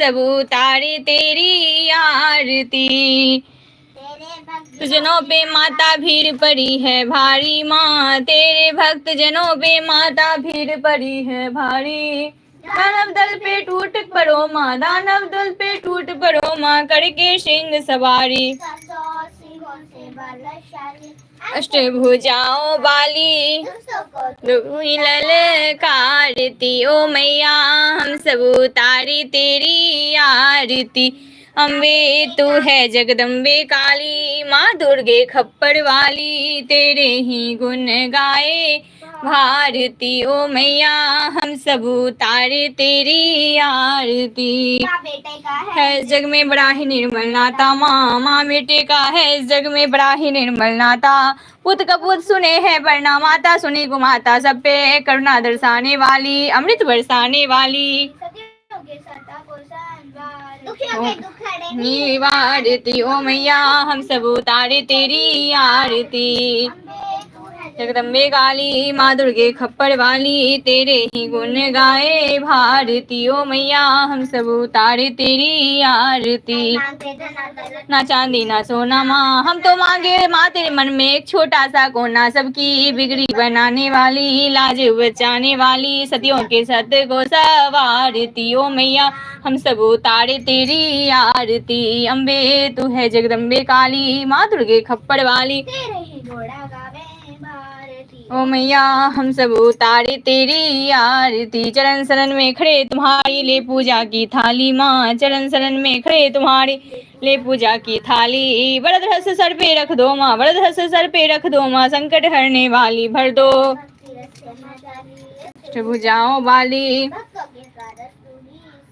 सब उतारे तेरी आरती। जनों पे माता भीड़ पड़ी है भारी माँ, तेरे भक्त जनों पे माता भीड़ पड़ी है भारी। दानव दल पे टूट पड़ो माँ, दानव दल पे टूट पड़ो माँ, करके सिंह सवारी। अष्टभुजाओं वाली दुई ललकारती, ओ मैया हम सब उतारी तेरी आरती। अम्बे तू है जगदम्बे काली, माँ दुर्गे खप्पड़ वाली, तेरे ही गुण गाए भारती। ओ मैया हम सब उतारे तेरी आरती। है जग में बड़ा ही निर्मल नाता माँ, माँ बेटे का है इस जग में बड़ा ही निर्मल नाता। पुत कपूत सुने है वरना माता सुनी गुमाता, सब पे करुणा दर्शाने वाली, अमृत बरसाने वाली। आरती ओ मैया हम सब उतारे तेरी आरती। जगदम्बे काली माँ दुर्गे खप्पड़ वाली, तेरे ही गुण गाए भारती। ओ मैया हम सब उतारे तेरी आरती। ना चांदी ना सोना माँ हम तो मांगे माँ तेरे मन में एक छोटा सा कोना, सबकी बिगड़ी बनाने वाली, लाज बचाने वाली, सतियों के सत को सवारती। ओ मैया हम सब उतारे तेरी आरती। अम्बे तू है जगदम्बे काली, माँ दुर्गे खप्पड़ वाली, तेरे ही घोड़ा गावे भारती। ओ मैया हम सब उतारे तेरी आरती। चरण शरण में खड़े तुम्हारी ले पूजा की थाली माँ, चरण शरण में खड़े तुम्हारी ले पूजा की थाली। वरद हस्त सर पे रख दो माँ, वरद हस्त सर पे रख दो माँ, संकट हरने वाली भर दो भुजाओं वाली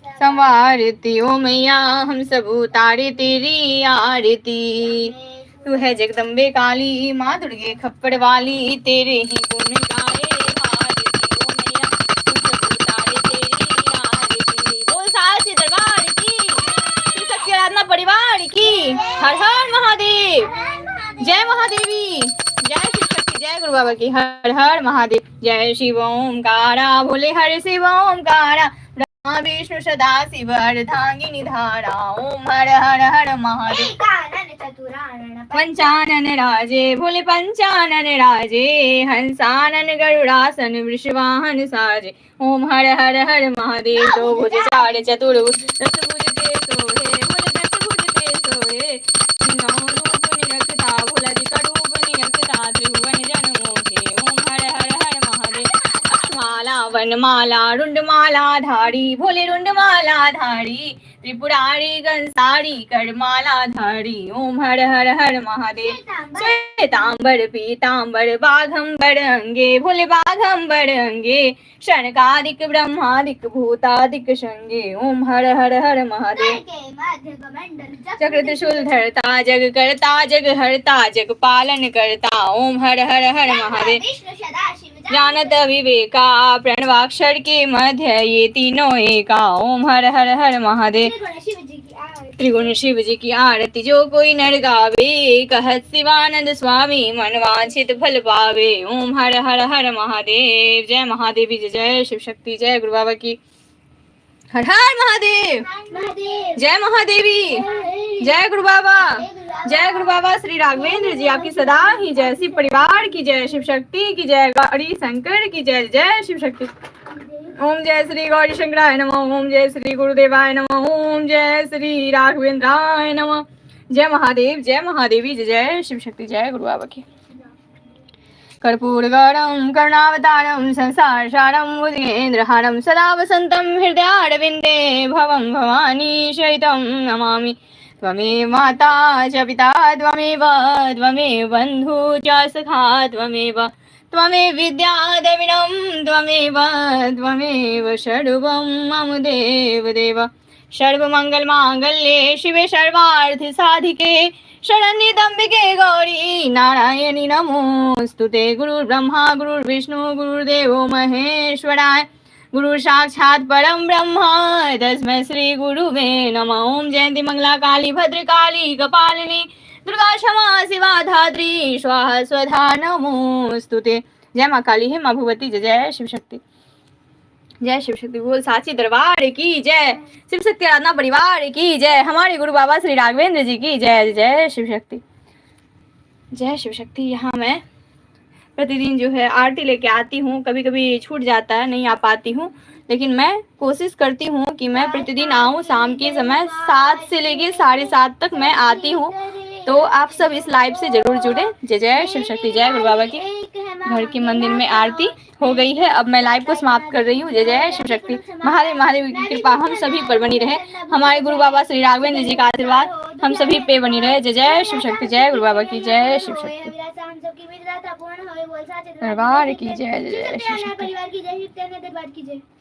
संवारती। ओ मैया हम सब उतारे तेरी आरती। तू है जगदम्बे काली माँ दुर्गे खप्पड़ वाली, तेरे ही गुण गाए भारती। ओ मैया हम सब उतारे तेरी आरती। बोल साचे दरबार की, श्री सत्य आराधना परिवार की, हर हर महादेव। जय महादेवी, जय शिव शक्ति, जय गुरु बाबा की, हर हर महादेव। जय शिव ओमकारा, भोले हर शिव ओमकारा, ब्रह्मा विष्णु सदा शिव अर्धांगिनी धारा। ओम हर हर हर महादेव। पंचानन राजे भोले पंचानन राजे, हंसानन गरुड़ासन वृषवाहन साजे। ओम हर हर हर महादेव। दो भुज चार चतुर्भुज दस भुज के सोहे, भुज दस भुज के सोहे, नौ रूप निरखता भोला जी का रूप निरखता, त्रिभुवन जन मोहे। ओम हर हर हर महादेव। माला वनमाला रुंडमाला धारी, भोले रुंडमाला धारी, त्रिपुरारी कंसारी करमाला धारी। ओम हर हर हर महादेव। श्वेतांबर पीतांबर बाघंबर अंगे, भोले बाघंबर अंगे, शनकादिक ब्रह्मादिक भूतादिक शंगे। ओम हर हर हर महादेव। चक्र त्रिशूल धरता जग करता, जग हरता जग पालन करता। ओम हर हर हर महादेव। जानत विवेका प्रणवाक्षर के मध्य, ये तीनों एका। ओम हर हर हर महादेव। त्रिगुण शिव जी की आरती जो कोई नर गावे, कहत शिवानंद स्वामी मन वांछित फल पावे। ओम हर हर हर महादेव। जय महादेवी, जय शिव शक्ति, जय गुरु बाबा की, हर हर महादेव। जय महादेवी, जय गुरु बाबा, जय गुरु बाबा श्री राघवेंद्र जी आपकी सदा ही जय। शिव परिवार की जय, शिव शक्ति की जय, गौरी शंकर की जय, जय शिव शक्ति। ओम जय श्री गौरी शंकराय नमः, ओम जय श्री गुरुदेवाय नमः, ओम जय श्री राघवेंद्राय नमः। जय महादेव, जय महादेवी, जय शिव शक्ति, जय गुरु बाबा की। कर्पूरगौरं करुणावतारं संसार सारं भुजगेन्द्रहारं, सदा वसन्तं हृदयारविन्दे भवं भवानी सहितं नमामि। त्वमेव माता च पिता त्वमेव, त्वमेव बन्धु च सखा त्वमेव, त्वमेव विद्या द्रविणं त्वमेव, त्वमेव सर्वं मम देवदेव। सर्वमङ्गलमाङ्गल्ये शिवे सर्वार्थ साधिके, शरण्ये त्र्यम्बके गौरी नारायणी नमोस्तुते। गुरुर्ब्रह्मा गुरुर्विष्णु गुरुर्देवो महेश्वराय, गुरु साक्षात् परम ब्रह्म तस्मै श्री गुरुवे नमः। ओम जयंती मंगला काली भद्रकाली कपालिनी, दुर्गा क्षमा शिवा धात्री स्वाहा स्वधा नमोस्तुते। जय माँ काली है माँ भगवती, जय जय शिव शक्ति। जय शिव शक्ति बोल साची दरबार की जय। शिव शक्ति आराधना परिवार की जय। हमारे गुरु बाबा श्री राघवेंद्र जी की जय। जय शिव शक्ति। जय शिव शक्ति। यहाँ मैं प्रतिदिन जो है आरती लेके आती हूँ, कभी कभी छूट जाता है, नहीं आ पाती हूँ, लेकिन मैं कोशिश करती हूँ कि मैं प्रतिदिन आऊँ। शाम के समय 7 से लेके 7:30 तक मैं आती हूँ, तो आप सब इस लाइव से जरूर जुड़े। जय जय शिव शक्ति। जय गुरु बाबा की। घर के मंदिर में आरती हो गई है, अब मैं लाइव को समाप्त कर रही हूँ। जय जय शिव शक्ति। महादेव महादेव की कृपा हम सभी पर बनी रहे। हमारे गुरु बाबा श्री राघवेंद्र जी का आशीर्वाद हम सभी पे बनी रहे। जय जय शिव शक्ति। जय गुरु बाबा की। जय शिव शक्ति। दरबार की जय। जय शिव शक्ति।